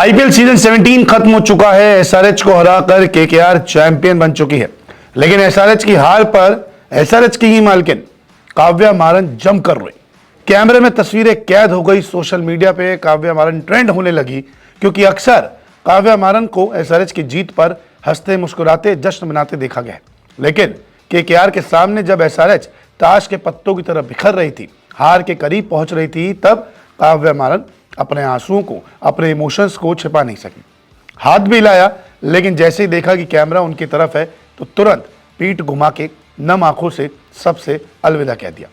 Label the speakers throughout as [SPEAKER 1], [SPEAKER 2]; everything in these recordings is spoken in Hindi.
[SPEAKER 1] आईपीएल सीजन 17 खत्म हो चुका है। एसआरएच को हराकर केकेआर चैंपियन बन चुकी है, लेकिन एसआरएच की हार पर एसआरएच की ही मालकिन काव्या मारन जमकर रोई। कैमरे में तस्वीरें कैद हो गई। सोशल मीडिया पे काव्या मारन ट्रेंड होने लगी, क्योंकि अक्सर काव्या मारन को एसआरएच की जीत पर हंसते मुस्कुराते जश्न मनाते देखा गया है। लेकिन केकेआर के सामने जब एसआरएच ताश के पत्तों की तरह बिखर रही थी, हार के करीब पहुंच रही थी, तब काव्या मारन अपने आंसुओं को, अपने इमोशंस को छिपा नहीं सकी। हाथ भी हिलाया, लेकिन जैसे ही देखा कि कैमरा उनकी तरफ है तो तुरंत पीठ घुमा के नम आंखों से सबसे अलविदा कह दिया।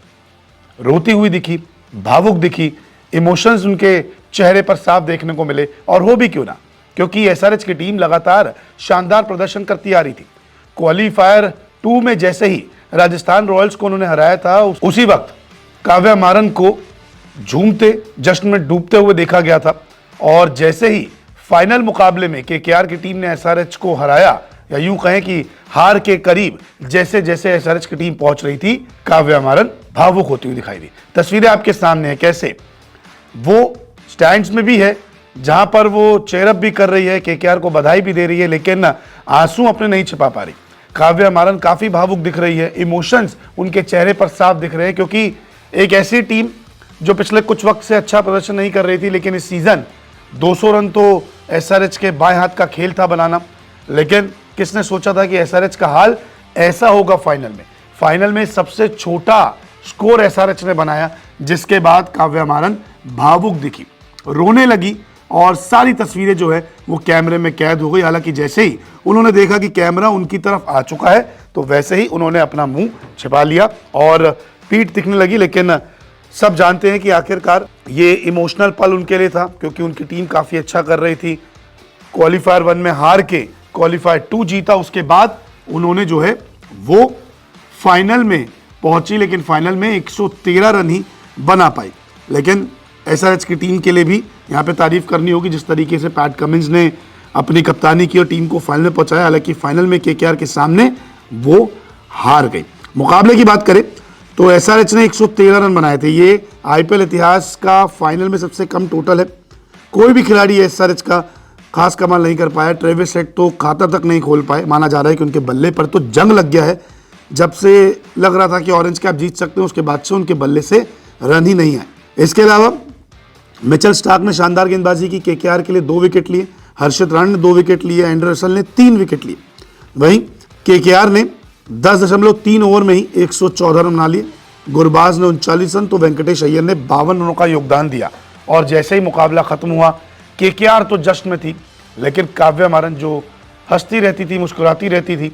[SPEAKER 1] रोती हुई दिखी, भावुक दिखी, इमोशंस उनके चेहरे पर साफ देखने को मिले। और हो भी क्यों ना, क्योंकि एसआरएच की टीम लगातार शानदार प्रदर्शन करती आ रही थी। क्वालीफायर 2 में जैसे ही राजस्थान रॉयल्स को उन्होंने हराया था, उसी वक्त काव्या मारन को झूमते, जश्न में डूबते हुए देखा गया था। और जैसे ही फाइनल मुकाबले में केकेआर की टीम ने एसआरएच को हराया, या यूं कहें कि हार के करीब जैसे जैसे एसआरएच की टीम पहुंच रही थी, काव्या मारन भावुक होती हुई दिखाई दी। तस्वीरें आपके सामने है, कैसे वो स्टैंड्स में भी है, जहां पर वो चेयरअप भी कर रही है, केकेआर को बधाई भी दे रही है, लेकिन आंसू अपने नहीं छिपा पा रही। काव्या मारन काफी भावुक दिख रही है, इमोशंस उनके चेहरे पर साफ दिख रहे हैं, क्योंकि एक ऐसी टीम जो पिछले कुछ वक्त से अच्छा प्रदर्शन नहीं कर रही थी, लेकिन इस सीजन 200 रन तो एसआरएच के बाएं हाथ का खेल था बनाना। लेकिन किसने सोचा था कि एसआरएच का हाल ऐसा होगा फाइनल में सबसे छोटा स्कोर एसआरएच ने बनाया, जिसके बाद काव्या मारन भावुक दिखी, रोने लगी और सारी तस्वीरें जो है वो कैमरे में कैद हो गई। हालांकि जैसे ही उन्होंने देखा कि कैमरा उनकी तरफ आ चुका है, तो वैसे ही उन्होंने अपना मुंह छिपा लिया और पीठ दिखने लगी। लेकिन सब जानते हैं कि आखिरकार ये इमोशनल पल उनके लिए था, क्योंकि उनकी टीम काफ़ी अच्छा कर रही थी। क्वालीफायर 1 में हार के क्वालीफायर 2 जीता, उसके बाद उन्होंने जो है वो फाइनल में पहुंची, लेकिन फाइनल में 113 रन ही बना पाई। लेकिन एसआरएच की टीम के लिए भी यहाँ पे तारीफ करनी होगी, जिस तरीके से पैट कमिंस ने अपनी कप्तानी की और टीम को फाइनल में पहुंचाया। हालांकि फाइनल में केकेआर के सामने वो हार गई। मुकाबले की बात करें तो एसआरएच ने 113 रन बनाए थे। ये आईपीएल इतिहास का फाइनल में सबसे कम टोटल है। कोई भी खिलाड़ी एसआरएच का खास कमाल नहीं कर पाया। ट्रेविस हेड तो खाता तक नहीं खोल पाए। माना जा रहा है कि उनके बल्ले पर तो जंग लग गया है। जब से लग रहा था कि ऑरेंज कैप जीत सकते हैं, उसके बाद से उनके बल्ले से रन ही नहीं आए। इसके अलावा मिचेल स्टार्क ने शानदार गेंदबाजी की, केकेआर के लिए 2 विकेट लिए। हर्षित राणा ने 2 विकेट लिए। एंड्रे रसेल ने 3 विकेट लिए। वहीं केकेआर ने 10.3 ओवर में ही 114 रन बना लिए। गुरबाज ने 39 रन, तो वेंकटेश अय्यर ने 52 रनों का योगदान दिया। और जैसे ही मुकाबला खत्म हुआ, केकेआर तो जश्न में थी, लेकिन काव्या मारन जो हंसती रहती थी, मुस्कुराती रहती थी,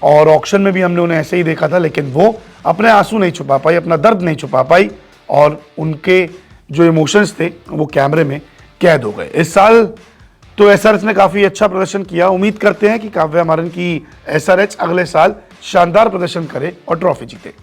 [SPEAKER 1] और ऑक्शन में भी हमने उन्हें ऐसे ही देखा था, लेकिन वो अपने आंसू नहीं छुपा पाई, अपना दर्द नहीं छुपा पाई, और उनके जो इमोशंस थे वो कैमरे में कैद हो गए। इस साल तो एसआरएच ने काफ़ी अच्छा प्रदर्शन किया। उम्मीद करते हैं कि काव्या मारन की एसआरएच अगले साल शानदार प्रदर्शन करे और ट्रॉफी जीते।